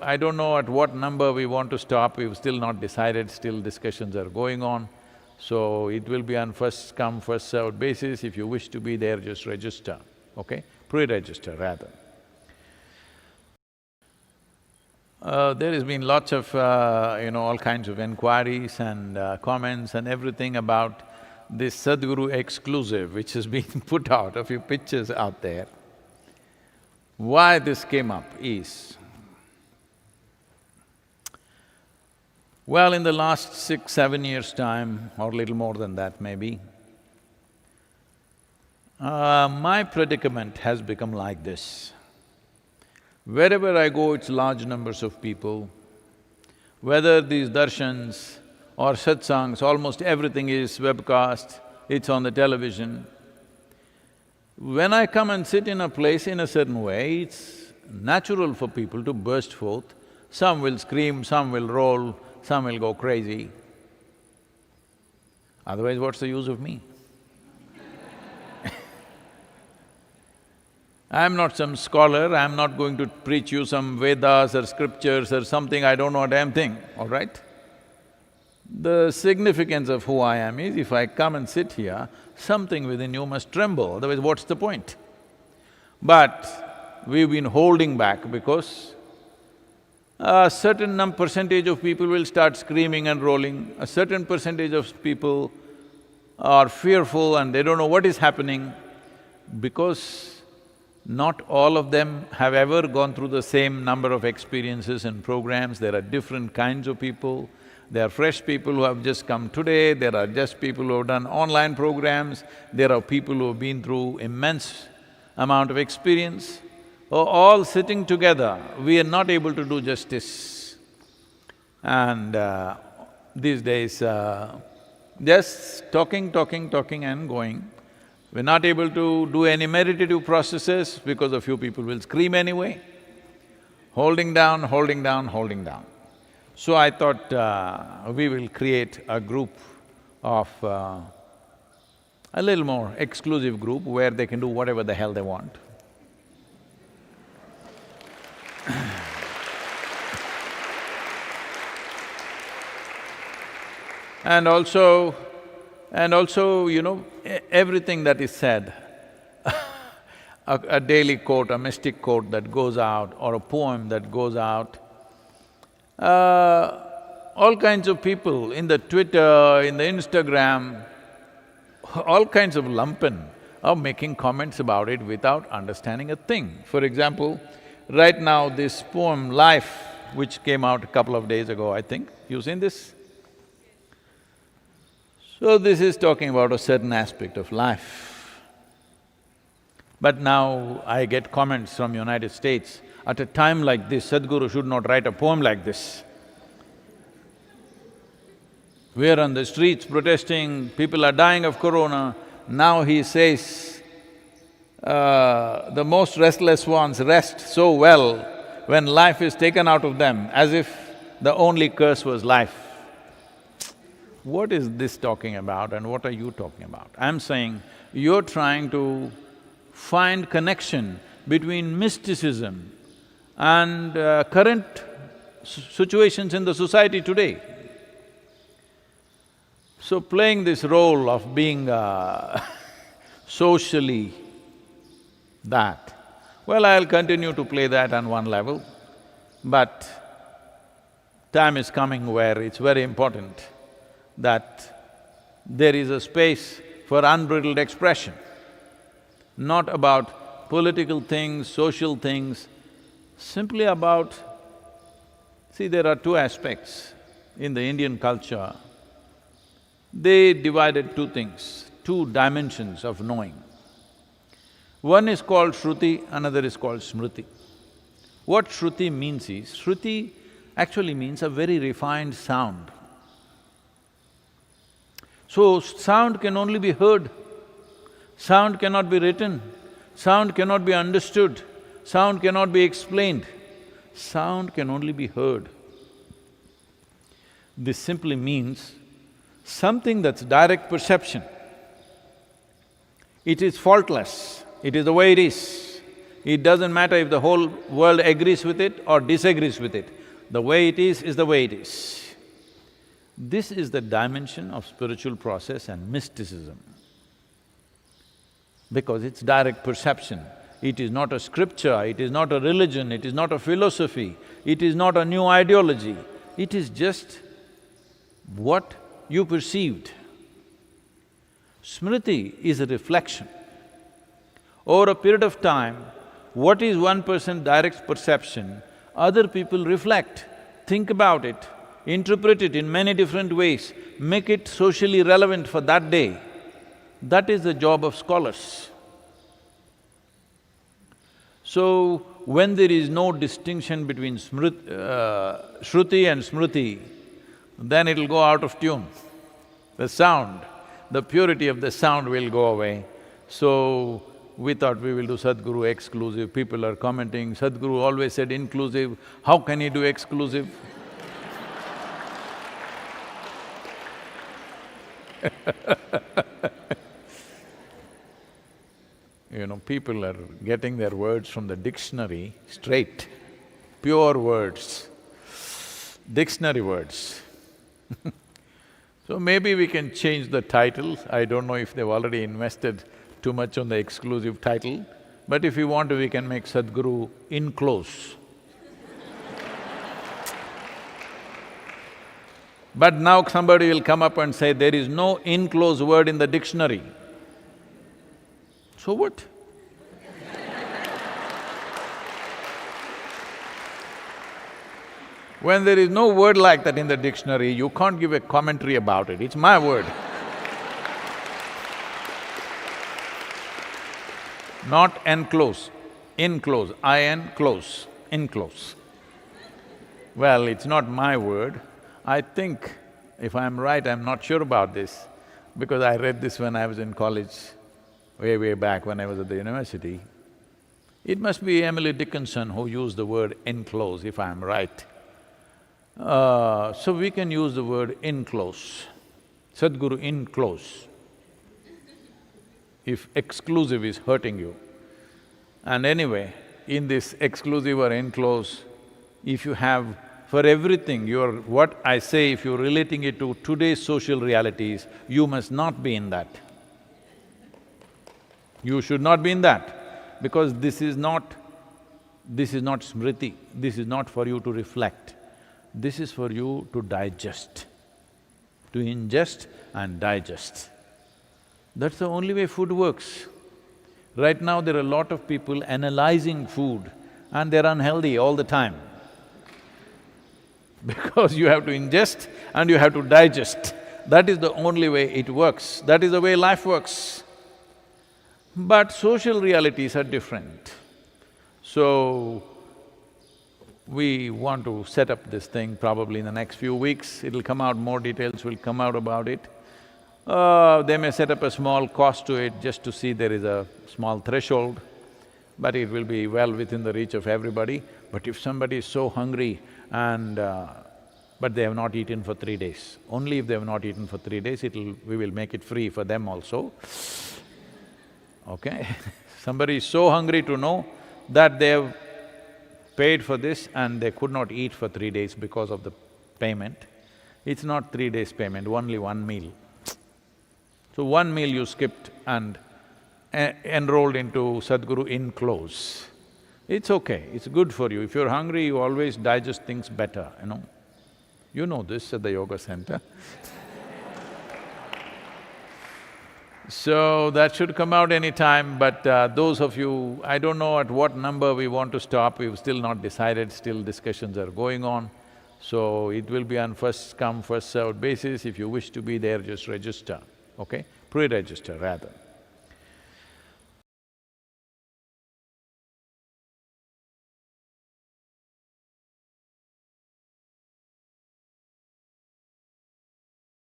I don't know at what number we want to stop, we've still not decided, still discussions are going on. So it will be on first come, first served basis. If you wish to be there, just register, okay? Pre-register rather. There has been lots of, all kinds of inquiries and comments and everything about this Sadhguru exclusive which has been put out, a few pictures out there. Why this came up is, well, in the last 6-7 years' time, or little more than that maybe, my predicament has become like this. Wherever I go, it's large numbers of people. Whether these darshans or satsangs, almost everything is webcast, it's on the television. When I come and sit in a place in a certain way, it's natural for people to burst forth. Some will scream, some will roll, some will go crazy. Otherwise, what's the use of me? I'm not some scholar, I'm not going to preach you some Vedas or scriptures or something, I don't know a damn thing, all right? The significance of who I am is, if I come and sit here, something within you must tremble, otherwise what's the point? But we've been holding back because a certain percentage of people will start screaming and rolling, a certain percentage of people are fearful and they don't know what is happening because not all of them have ever gone through the same number of experiences and programs. There are different kinds of people. There are fresh people who have just come today, there are just people who have done online programs, there are people who have been through immense amount of experience. All sitting together, we are not able to do justice. And these days, just talking and going. We're not able to do any meditative processes because a few people will scream anyway. Holding down, holding down, holding down. So I thought we will create a group of… a little more exclusive group where they can do whatever the hell they want. And also, everything that is said, a daily quote, a mystic quote that goes out or a poem that goes out, all kinds of people in the Twitter, in the Instagram, all kinds of lumpen are making comments about it without understanding a thing. For example, right now this poem, Life, which came out a couple of days ago, I think, you've seen this? So this is talking about a certain aspect of life. But now I get comments from United States, at a time like this, Sadhguru should not write a poem like this. We're on the streets protesting, people are dying of corona, now he says, the most restless ones rest so well when life is taken out of them, as if the only curse was life. What is this talking about and what are you talking about? I'm saying, you're trying to find connection between mysticism and current situations in the society today. So playing this role of being socially that, well, I'll continue to play that on one level, but time is coming where it's very important that there is a space for unbridled expression, not about political things, social things, simply about… See, there are two aspects in the Indian culture. They divided two things, two dimensions of knowing. One is called Shruti, another is called Smriti. What Shruti means is, Shruti actually means a very refined sound. So, sound can only be heard, sound cannot be written, sound cannot be understood, sound cannot be explained, sound can only be heard. This simply means something that's direct perception. It is faultless, it is the way it is. It doesn't matter if the whole world agrees with it or disagrees with it. The way it is the way it is. This is the dimension of spiritual process and mysticism. Because it's direct perception. It is not a scripture, it is not a religion, it is not a philosophy, it is not a new ideology. It is just what you perceived. Smriti is a reflection. Over a period of time, what is one person's direct perception, other people reflect, think about it, interpret it in many different ways, make it socially relevant for that day. That is the job of scholars. So, when there is no distinction between Shruti and Smriti, then it'll go out of tune. The sound, the purity of the sound will go away. So, we thought we will do Sadhguru exclusive. People are commenting, Sadhguru always said inclusive, how can he do exclusive? You know, people are getting their words from the dictionary straight, pure words, dictionary words. So maybe we can change the title. I don't know if they've already invested too much on the exclusive title, but if you want to, we can make Sadhguru in close. But now somebody will come up and say, there is no in close word in the dictionary. So what? When there is no word like that in the dictionary, you can't give a commentary about it, it's my word. Not enclose, inclose, close, enclose. Well, it's not my word. I think, if I'm right, I'm not sure about this, because I read this when I was in college, way back when I was at the university. It must be Emily Dickinson who used the word enclose, if I'm right. So we can use the word enclose, Sadhguru enclose, if exclusive is hurting you. And anyway, in this exclusive or enclose, if you have… for everything, what I say, if you're relating it to today's social realities, you must not be in that. You should not be in that, because this is not Smriti, this is not for you to reflect, this is for you to digest, to ingest and digest. That's the only way food works. Right now there are a lot of people analyzing food and they're unhealthy all the time. Because you have to ingest and you have to digest. That is the only way it works, that is the way life works. But social realities are different. So, we want to set up this thing probably in the next few weeks, it'll come out, more details will come out about it. They may set up a small cost to it just to see there is a small threshold, but it will be well within the reach of everybody. But if somebody is so hungry and… but they have not eaten for 3 days, only if they have not eaten for 3 days, we will make it free for them also, okay? Somebody is so hungry to know that they have paid for this and they could not eat for 3 days because of the payment. It's not 3 days payment, only one meal. So one meal you skipped and enrolled into Sadhguru in close. It's okay, it's good for you. If you're hungry, you always digest things better, you know. You know this at the yoga center. So that should come out any time, but those of you… I don't know at what number we want to stop, we've still not decided, still discussions are going on. So it will be on first come, first served basis. If you wish to be there, just register, okay? Pre-register rather.